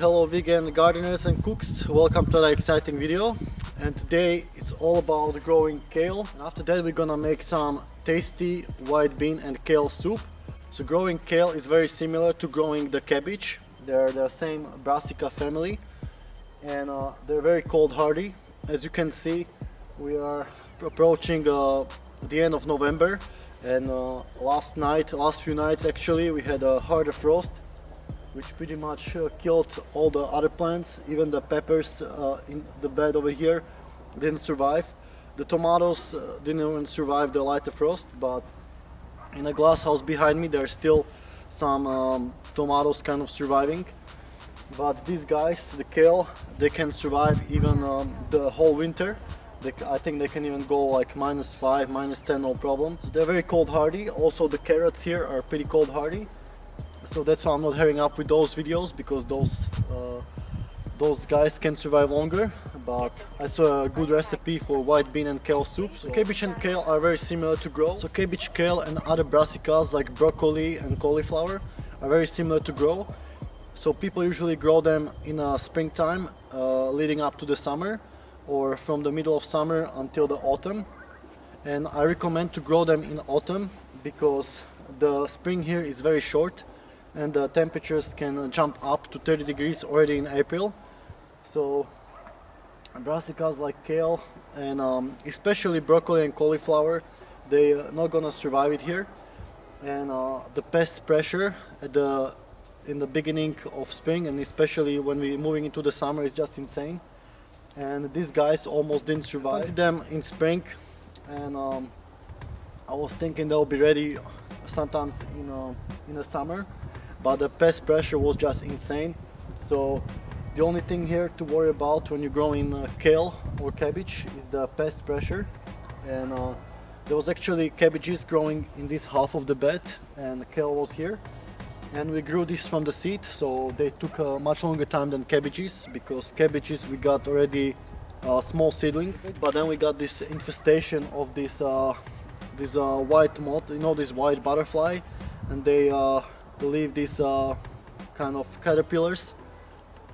hello vegan gardeners and cooks, welcome to another exciting video. And today it's all about growing kale, and after that we're gonna make some tasty white bean and kale soup. So growing kale is very similar to growing the cabbage. They're the same Brassica family, and they're very cold hardy. As you can see, we are approaching the end of November, and last few nights actually, we had a harder frost which pretty much killed all the other plants. Even the peppers in the bed over here didn't survive. The tomatoes didn't even survive the lighter frost, but in a glass house behind me there's still some tomatoes kind of surviving. But these guys, the kale, they can survive even the whole winter. I think they can even go like -5, -10, no problem. So they're very cold hardy. Also the carrots here are pretty cold hardy. So that's why I'm not hurrying up with those videos, because those guys can survive longer. But I saw a good recipe for white bean and kale soup. So cabbage and kale are very similar to grow. So cabbage, kale and other brassicas like broccoli and cauliflower are very similar to grow. So people usually grow them in springtime leading up to the summer, or from the middle of summer until the autumn. And I recommend to grow them in autumn because the spring here is very short and the temperatures can jump up to 30 degrees already in April. So brassicas like kale and especially broccoli and cauliflower, they are not gonna survive it here. And the pest pressure in the beginning of spring, and especially when we're moving into the summer, is just insane. And these guys almost didn't survive. I planted them in spring, and I was thinking they'll be ready sometimes in the summer, but the pest pressure was just insane. So the only thing here to worry about when you're growing kale or cabbage is the pest pressure. And there was actually cabbages growing in this half of the bed, and kale was here. And we grew this from the seed, so they took a much longer time than cabbages, because cabbages we got already small seedling. But then we got this infestation of this white moth, this white butterfly, and they leave these kind of caterpillars.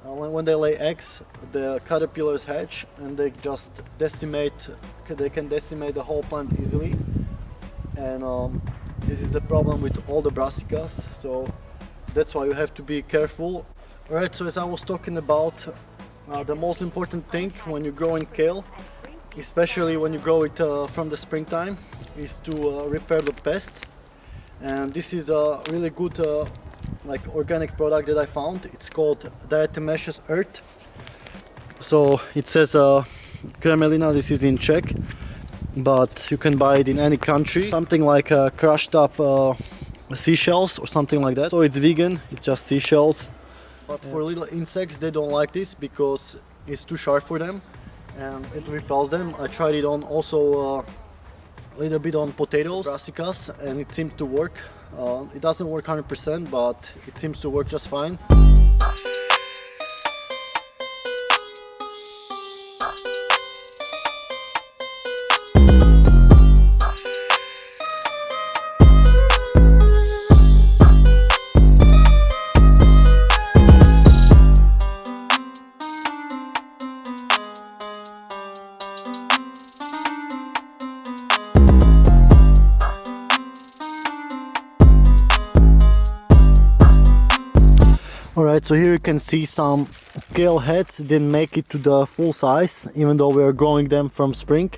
When they lay eggs, the caterpillars hatch and they just they can decimate the whole plant easily. And this is the problem with all the brassicas, so that's why you have to be careful. Alright, so as I was talking about, the most important thing when you're growing kale, especially when you grow it from the springtime, is to repair the pests. And this is a really good like organic product that I found. It's called diatomaceous earth. So it says Kremelina, this is in Czech, but you can buy it in any country. Something like crushed up seashells or something like that. So it's vegan, it's just seashells. But for little insects, they don't like this because it's too sharp for them and it repels them. I tried it on also a little bit on potatoes, brassicas, and it seemed to work. It doesn't work 100%, but it seems to work just fine. Alright, so here you can see some kale heads didn't make it to the full size, even though we are growing them from spring.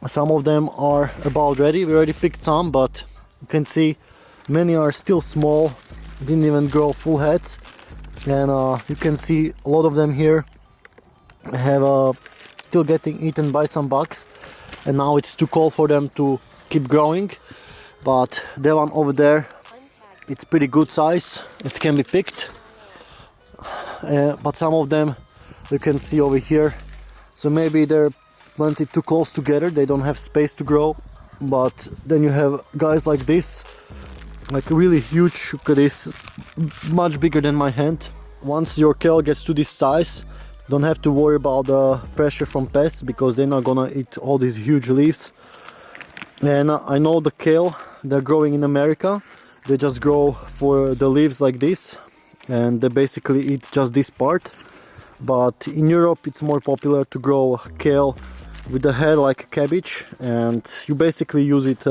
Some of them are about ready. We already picked some, but you can see many are still small, didn't even grow full heads. And you can see a lot of them here have still getting eaten by some bugs, and now it's too cold for them to keep growing. But that one over there, it's pretty good size, it can be picked. But some of them you can see over here, so maybe they're planted too close together, they don't have space to grow. But then you have guys like this, like really huge. Look at this, much bigger than my hand. Once your kale gets to this size, don't have to worry about the pressure from pests, because they're not gonna eat all these huge leaves. And I know the kale, they're growing in America, they just grow for the leaves like this, and they basically eat just this part. But in Europe it's more popular to grow kale with the head like a cabbage, and you basically use it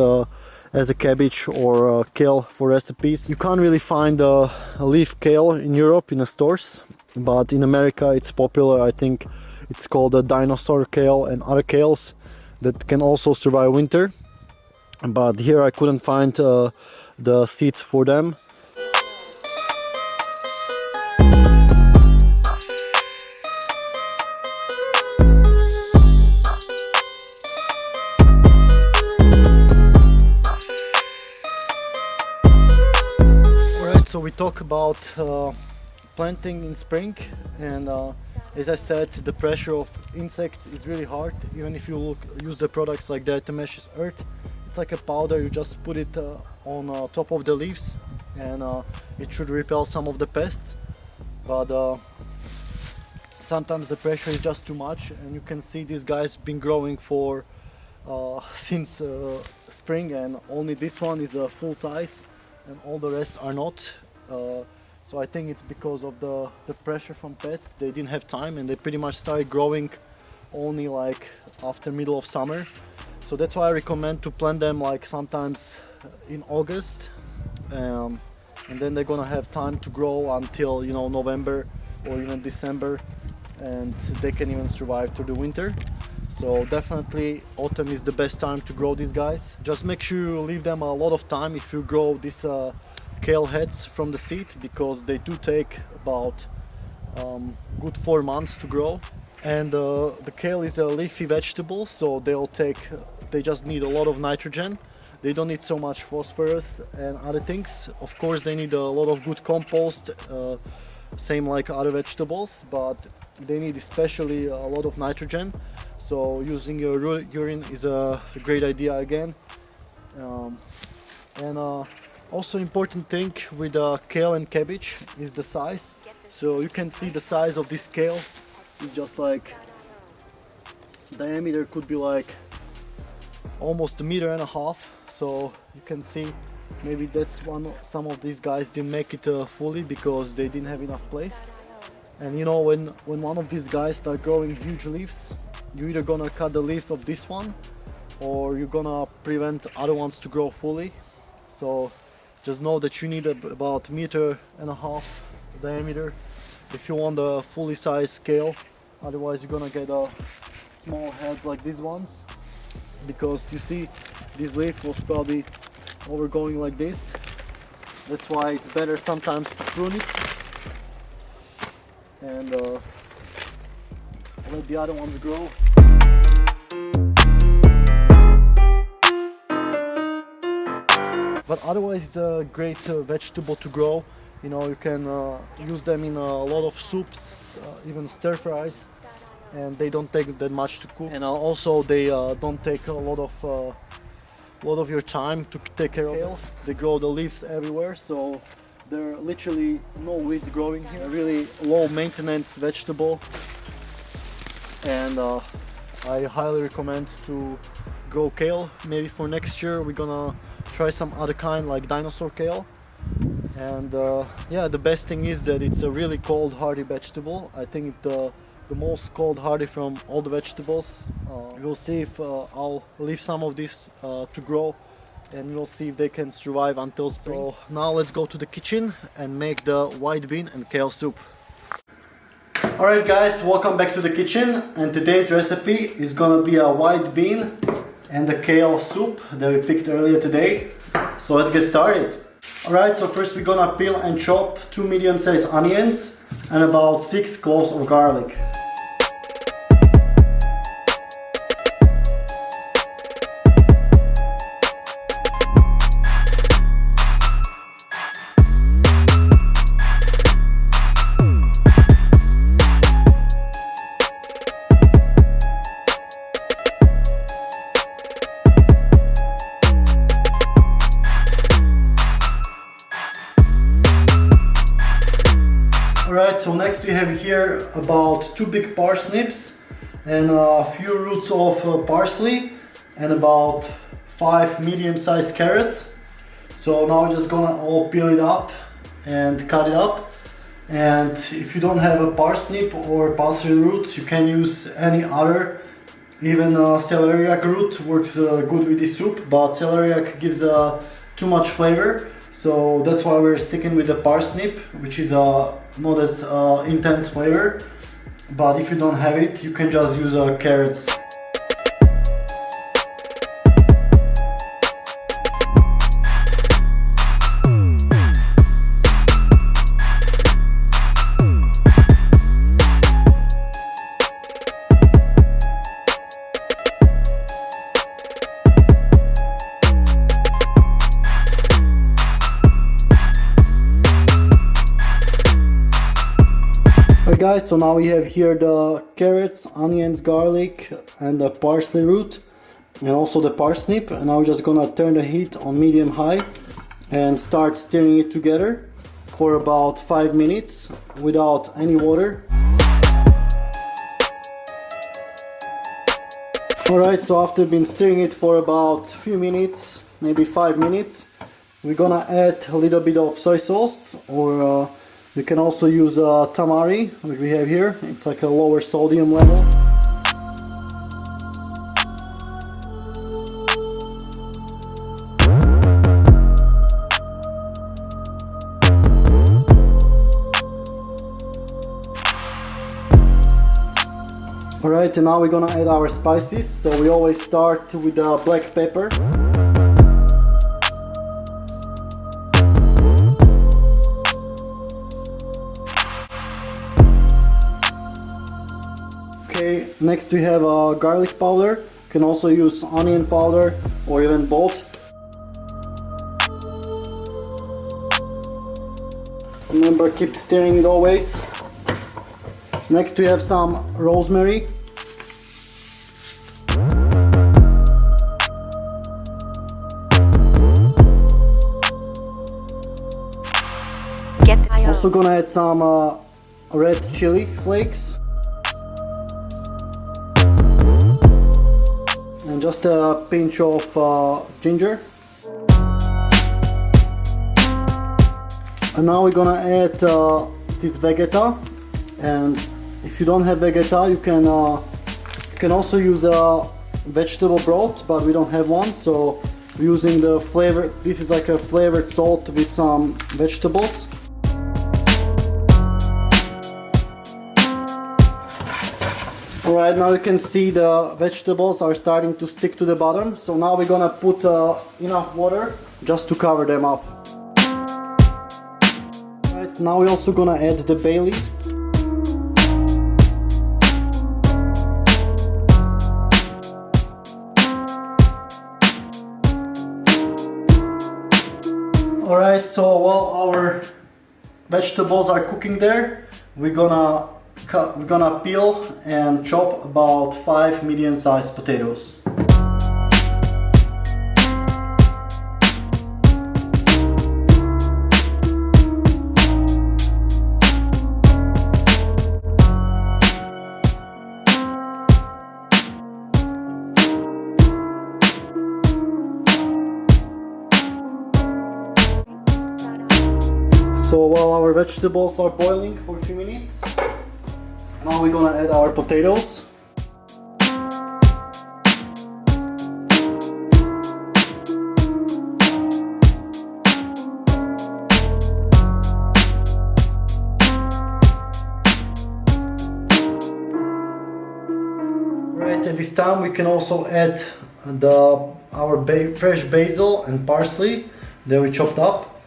as a cabbage or kale for recipes. You can't really find a leaf kale in Europe in the stores, but in America it's popular. I think it's called a dinosaur kale and other kales that can also survive winter. But here I couldn't find the seeds for them. So we talk about planting in spring, and as I said, the pressure of insects is really hard. Even if you use the products like diatomaceous earth, it's like a powder. You just put it on top of the leaves, and it should repel some of the pests. But sometimes the pressure is just too much, and you can see these guys been growing for since spring, and only this one is a full size and all the rest are not. So I think it's because of the pressure from pests. They didn't have time, and they pretty much started growing only like after middle of summer. So that's why I recommend to plant them like sometimes in August, and then they're gonna have time to grow until, you know, November or even December, and they can even survive through the winter. So definitely autumn is the best time to grow these guys. Just make sure you leave them a lot of time if you grow these kale heads from the seed, because they do take about good 4 months to grow. And the kale is a leafy vegetable, so they just need a lot of nitrogen. They don't need so much phosphorus and other things. Of course they need a lot of good compost, same like other vegetables, but they need especially a lot of nitrogen. So using your urine is a great idea again. Also important thing with kale and cabbage is the size. So you can see the size of this kale is just like, diameter could be like almost 1.5 meters. So you can see maybe that's some of these guys didn't make it fully because they didn't have enough place. And you know, when one of these guys start growing huge leaves, you're either gonna cut the leaves of this one or you're gonna prevent other ones to grow fully. So just know that you need about 1.5 meters diameter if you want a fully sized kale. Otherwise you're gonna get small heads like these ones, because you see this leaf was probably overgrowing like this. That's why it's better sometimes to prune it and let the other ones grow. But otherwise it's a great vegetable to grow. You know, you can use them in a lot of soups, even stir fries, and they don't take that much to cook. And also they don't take a lot of your time to take care of them. They grow the leaves everywhere, so there are literally no weeds growing here. Really low maintenance vegetable, and I highly recommend to grow kale. Maybe for next year we're gonna try some other kind like dinosaur kale. And yeah, the best thing is that it's a really cold hardy vegetable. I think the most cold hardy from all the vegetables. We'll see if I'll leave some of this to grow, and we'll see if they can survive until spring. So now let's go to the kitchen and make the white bean and kale soup. Alright guys, welcome back to the kitchen, and today's recipe is gonna be a white bean and the kale soup that we picked earlier today. So let's get started. Alright, so first we're gonna peel and chop 2 medium-sized onions and about 6 cloves of garlic. Alright, so next we have here about 2 big parsnips and a few roots of parsley and about 5 medium-sized carrots. So now we're just gonna all peel it up and cut it up. And if you don't have a parsnip or parsley root, you can use any other. Even celeriac root works good with this soup, but celeriac gives too much flavor, so that's why we're sticking with the parsnip, which is not as intense flavor. But if you don't have it, you can just use carrots. Guys, so now we have here the carrots, onions, garlic and the parsley root and also the parsnip, and now we're just gonna turn the heat on medium high and start stirring it together for about 5 minutes without any water. Alright, so after been stirring it for about a few minutes, maybe 5 minutes, we're gonna add a little bit of soy sauce, or we can also use tamari, which we have here. It's like a lower sodium level. Alright, and now we're gonna add our spices. So we always start with black pepper. Okay, next we have garlic powder. You can also use onion powder or even both. Remember, keep stirring it always. Next we have some rosemary. Also gonna add some red chili flakes. And just a pinch of ginger. And now we're gonna add this vegeta. And if you don't have vegeta, you can also use a vegetable broth, but we don't have one, so we're using the flavor. This is like a flavored salt with some vegetables. Alright, now you can see the vegetables are starting to stick to the bottom, so now we're gonna put enough water just to cover them up. Alright, now we're also gonna add the bay leaves. Alright, so while our vegetables are cooking there, we're gonna peel and chop about 5 medium-sized potatoes. So while our vegetables are boiling for a few minutes, now we're gonna add our potatoes. Right, at this time we can also add our fresh basil and parsley that we chopped up.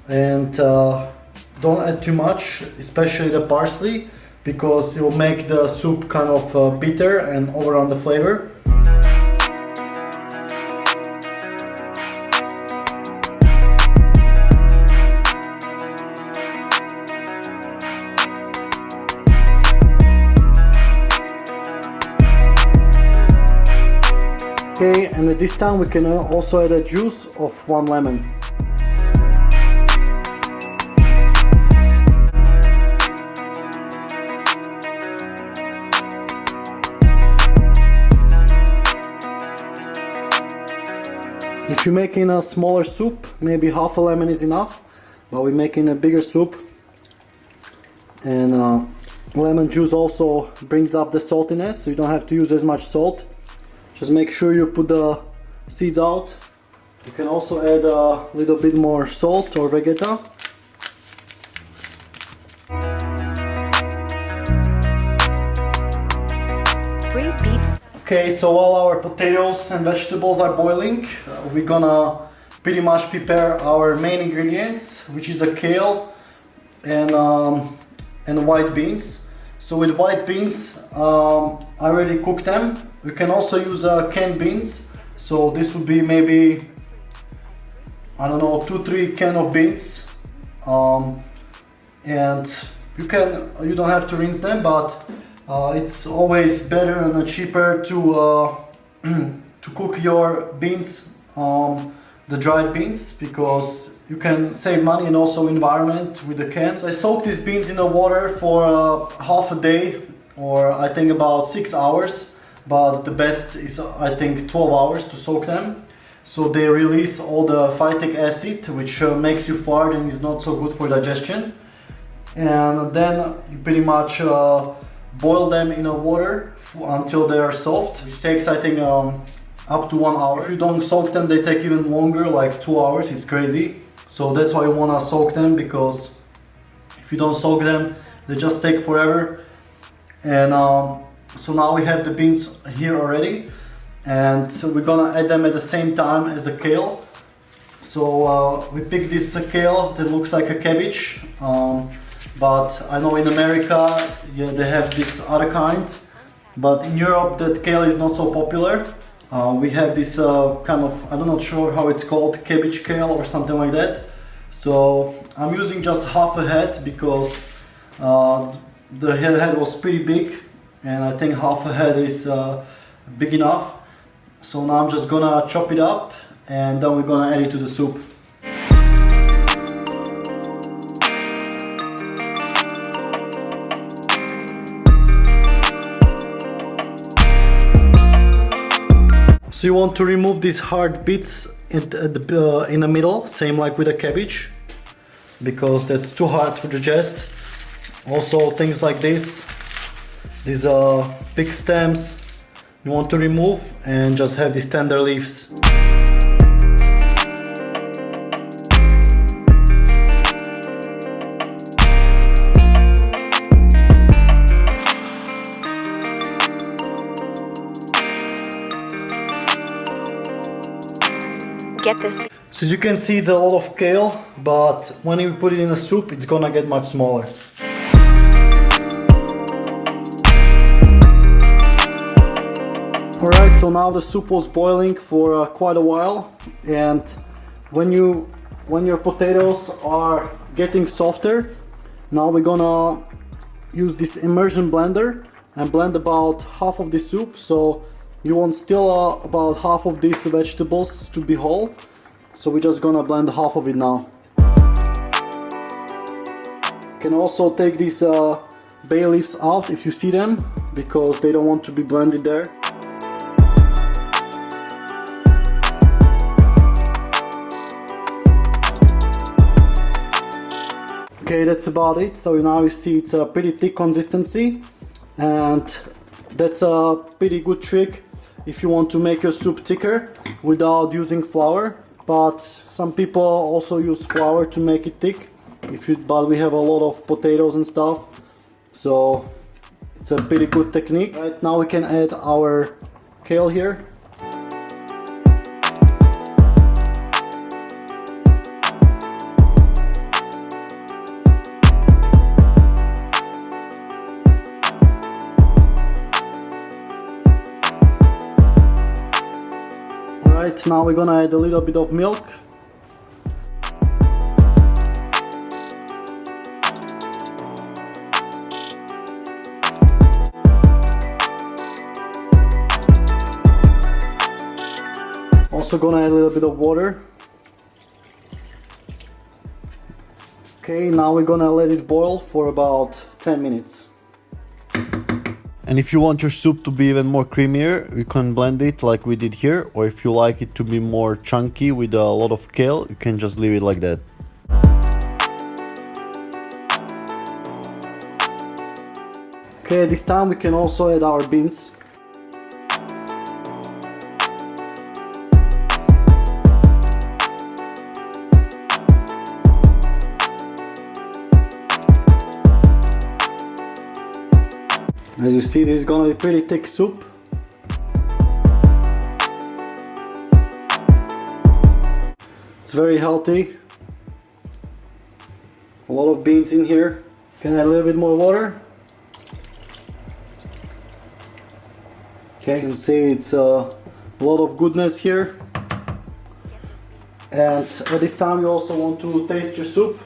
And don't add too much, especially the parsley, because it will make the soup kind of bitter and overrun the flavor. Okay, and at this time we can also add a juice of 1 lemon. If you're making a smaller soup, maybe half a lemon is enough, but we're making a bigger soup, and lemon juice also brings up the saltiness, so you don't have to use as much salt. Just make sure you put the seeds out. You can also add a little bit more salt or vegeta. Okay, so while our potatoes and vegetables are boiling, we're gonna pretty much prepare our main ingredients, which is a kale and white beans. So with white beans, I already cooked them. You can also use canned beans. So this would be maybe, I don't know, 2-3 can of beans. And you don't have to rinse them, but it's always better and cheaper to cook your beans, the dried beans, because you can save money and also environment with the cans. I soak these beans in the water for half a day, or I think about 6 hours, but the best is I think 12 hours to soak them. So they release all the phytic acid, which makes you fart and is not so good for digestion. And then you pretty much boil them in the water until they are soft, which takes I think up to 1 hour. If you don't soak them, they take even longer, like 2 hours. It's crazy. So that's why you wanna soak them, because if you don't soak them, they just take forever. And so now we have the beans here already, and so we're gonna add them at the same time as the kale. So we picked this kale that looks like a cabbage, but I know in America, yeah, they have this other kind, but in Europe that kale is not so popular. We have this kind of, I'm not sure how it's called, cabbage kale or something like that. So I'm using just half a head, because the head was pretty big, and I think half a head is big enough. So now I'm just gonna chop it up, and then we're gonna add it to the soup. So you want to remove these hard bits in the middle, same like with a cabbage, because that's too hard to digest. Also things like this, these big stems, you want to remove and just have these tender leaves. Get this. So as you can see, it's a lot of kale, but when you put it in a soup, it's gonna get much smaller. Alright, so now the soup was boiling for quite a while, and when your potatoes are getting softer, now we're gonna use this immersion blender and blend about half of the soup. So you want still about half of these vegetables to be whole, so we're just gonna blend half of it now. You can also take these bay leaves out if you see them, because they don't want to be blended there. Okay, that's about it. So now you see it's a pretty thick consistency, and that's a pretty good trick if you want to make your soup thicker without using flour. But some people also use flour to make it thick. But we have a lot of potatoes and stuff, so it's a pretty good technique. Right now we can add our kale here. Alright, now we're gonna add a little bit of milk. Also gonna add a little bit of water. Okay, now we're gonna let it boil for about 10 minutes. And if you want your soup to be even more creamier, you can blend it like we did here, or if you like it to be more chunky with a lot of kale, you can just leave it like that. Okay, this time we can also add our beans. As you see, this is gonna be pretty thick soup. It's very healthy. A lot of beans in here. Can add a little bit more water. Okay, you can see it's a lot of goodness here. And at this time you also want to taste your soup.